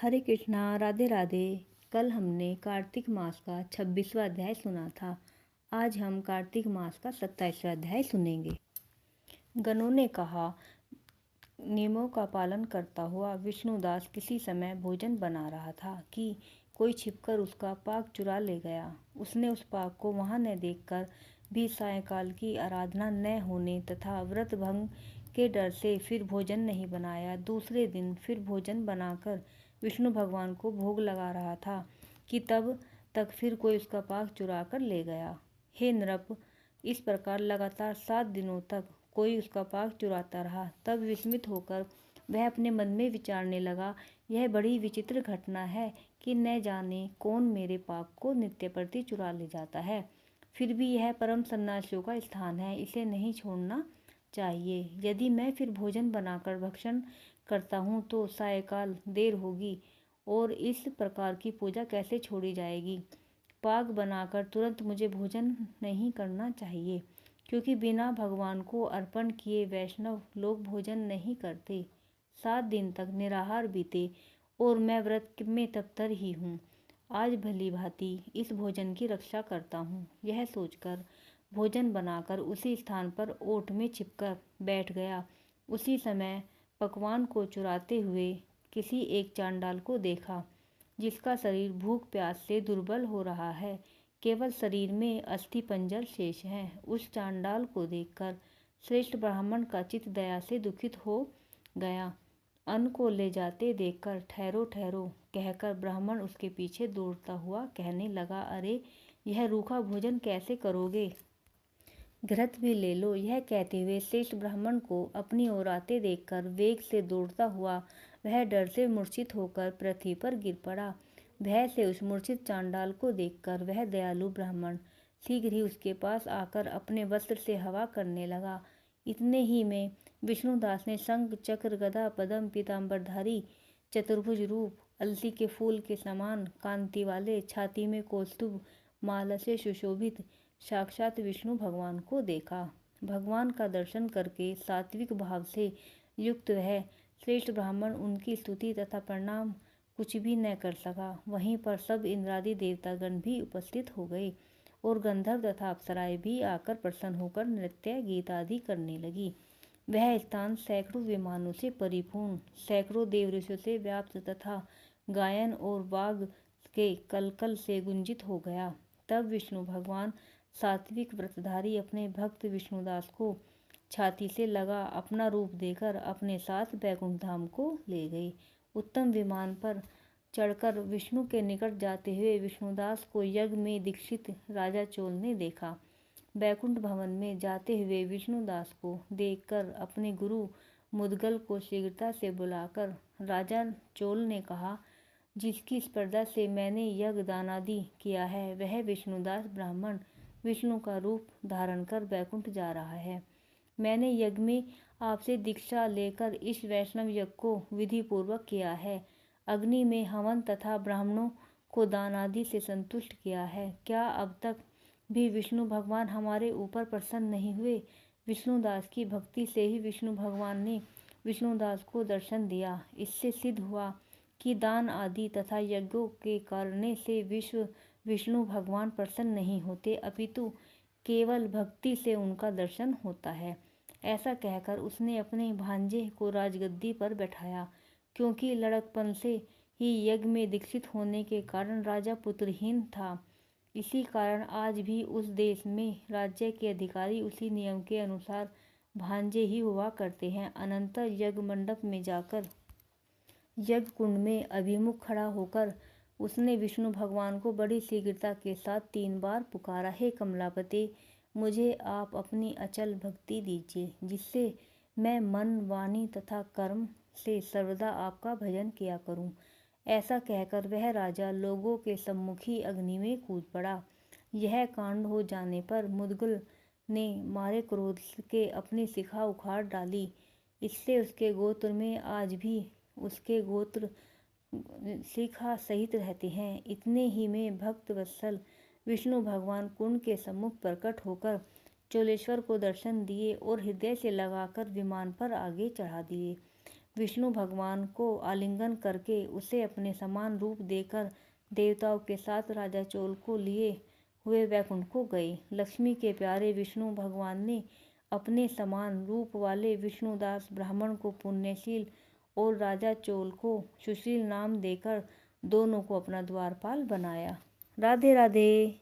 हरे कृष्णा, राधे राधे। कल हमने कार्तिक मास का 26वां अध्याय सुना था। आज हम कार्तिक मास का 27वां अध्याय सुनेंगे। गणों ने कहा, नियमों का पालन करता हुआ विष्णुदास किसी समय भोजन बना रहा था कि कोई छिपकर उसका पाक चुरा ले गया। उसने उस पाक को वहां न देखकर भी सायंकाल की आराधना न होने तथा व्रत भंग के डर से फिर भोजन नहीं बनाया। दूसरे दिन फिर भोजन बनाकर विष्णु भगवान को भोग लगा रहा था कि तब तक फिर कोई उसका पाक चुरा कर ले गया। हे नृप, इस प्रकार लगातार 7 दिनों तक कोई उसका पाक चुराता रहा। तब विस्मित होकर वह अपने मन में विचारने लगा, यह बड़ी विचित्र घटना है कि न जाने कौन मेरे पाक को नित्य प्रति चुरा ले जाता है। फिर भी यह परम सन्यासियों का स्थान है, इसे नहीं छोड़ना चाहिए। यदि मैं फिर भोजन बनाकर भक्षण करता हूँ तो सायंकाल देर होगी और इस प्रकार की पूजा कैसे छोड़ी जाएगी। पाक बनाकर तुरंत मुझे भोजन नहीं करना चाहिए, क्योंकि बिना भगवान को अर्पण किए वैष्णव लोग भोजन नहीं करते। 7 दिन तक निराहार बीते और मैं व्रत में तत्पर ही हूँ। आज भली भांति इस भोजन की रक्षा करता हूँ। यह सोचकर भोजन बनाकर उसी स्थान पर ओट में छिपकर बैठ गया। उसी समय पकवान को चुराते हुए किसी एक चांडाल को देखा, जिसका शरीर भूख प्यास से दुर्बल हो रहा है। केवल शरीर में अस्थि पंजर शेष है। उस चांडाल को देखकर श्रेष्ठ ब्राह्मण का चित्त दया से दुखित हो गया। अन्न को ले जाते देखकर ठहरो ठहरो कहकर ब्राह्मण उसके पीछे दौड़ता हुआ कहने लगा, अरे यह रूखा भोजन कैसे करोगे, घृत भी ले लो। यह कहते हुए श्रेष्ठ ब्राह्मण को अपनी ओर आते देखकर वेग से दौड़ता हुआ वह डर से मूर्छित होकर पृथ्वी पर गिर पड़ा। भय से उस मूर्छित चांडाल को देखकर वह दयालु ब्राह्मण शीघ्र ही उसके पास आकर अपने वस्त्र से हवा करने लगा। इतने ही में विष्णुदास ने शंख चक्र गदा पद्म पीताम्बरधारी चतुर्भुज रूप, अलसी के फूल के समान कांति वाले, छाती में कौस्तुभ माला से सुशोभित साक्षात विष्णु भगवान को देखा। भगवान का दर्शन करके सात्विक भाव से युक्त वह श्रेष्ठ ब्राह्मण उनकी स्तुति तथा प्रणाम कुछ भी न कर सका। वहीं पर सब इंद्रादि देवतागण भी उपस्थित हो गए और गंधर्व तथा अप्सराएं भी आकर प्रसन्न होकर नृत्य गीत आदि करने लगी। वह स्थान सैकड़ों विमानों से परिपूर्ण, सैकड़ों देव ऋषियों से व्याप्त तथा गायन और वाग के कलकल से गुंजित हो गया। तब विष्णु भगवान सात्विक व्रतधारी अपने भक्त विष्णुदास को छाती से लगा अपना रूप देकर अपने साथ बैकुंठ धाम को ले गए। उत्तम विमान पर चढ़कर विष्णु के निकट जाते हुए विष्णुदास को यज्ञ में दीक्षित राजा चोल ने देखा। बैकुंठ भवन में जाते हुए विष्णुदास को देखकर अपने गुरु मुदगल को शीघ्रता से बुलाकर राजा चोल ने कहा, जिसकी स्पर्धा से मैंने यज्ञ दानादि किया है, वह विष्णुदास ब्राह्मण विष्णु का रूप धारण कर बैकुंठ जा रहा है। मैंने यज्ञ में आपसे दीक्षा लेकर इस वैष्णव यज्ञ को विधि पूर्वक किया है। अग्नि में हवन तथा ब्राह्मणों को दान आदि से संतुष्ट किया है। क्या अब तक भी विष्णु भगवान हमारे ऊपर प्रसन्न नहीं हुए? विष्णुदास की भक्ति से ही विष्णु भगवान ने विष्णुदास को दर्शन दिया। इससे सिद्ध हुआ कि दान आदि तथा यज्ञों के करने से विष्णु भगवान प्रसन्न नहीं होते, अपितु केवल भक्ति से उनका दर्शन होता है। ऐसा कहकर उसने अपने भांजे को राजगद्दी पर बैठाया। क्योंकि लड़कपन से ही यज्ञ में दीक्षित होने के कारण राजा पुत्रहीन था, इसी कारण आज भी उस देश में राज्य के अधिकारी उसी नियम के अनुसार भांजे ही हुआ करते हैं। अनंतर यज्ञ मंडप में जाकर यज्ञ कुंड में अभिमुख खड़ा होकर उसने विष्णु भगवान को बड़ी शीघ्रता के साथ 3 बार पुकारा, हे कमलापते, मुझे आप अपनी अचल भक्ति दीजिए, जिससे मैं मन वाणी तथा कर्म से सर्वदा आपका भजन किया करूं। ऐसा कहकर वह राजा लोगों के सम्मुख ही अग्नि में कूद पड़ा। यह कांड हो जाने पर मुदगल ने मारे क्रोध के अपनी शिखा उखाड़ डाली। इससे उसके गोत्र में आज भी उसके गोत्र शिखा सहित रहते हैं। इतने ही में भक्त वत्सल विष्णु भगवान कुंड के सम्मुख प्रकट होकर चोलेश्वर को दर्शन दिए और हृदय से लगाकर विमान पर आगे चढ़ा दिए। विष्णु भगवान को आलिंगन करके उसे अपने समान रूप देकर देवताओं के साथ राजा चोल को लिए हुए वैकुंठ को गए। लक्ष्मी के प्यारे विष्णु भगवान ने अपने समान रूप वाले विष्णुदास ब्राह्मण को पुण्यशील और राजा चोल को सुशील नाम देकर दोनों को अपना द्वारपाल बनाया। राधे राधे।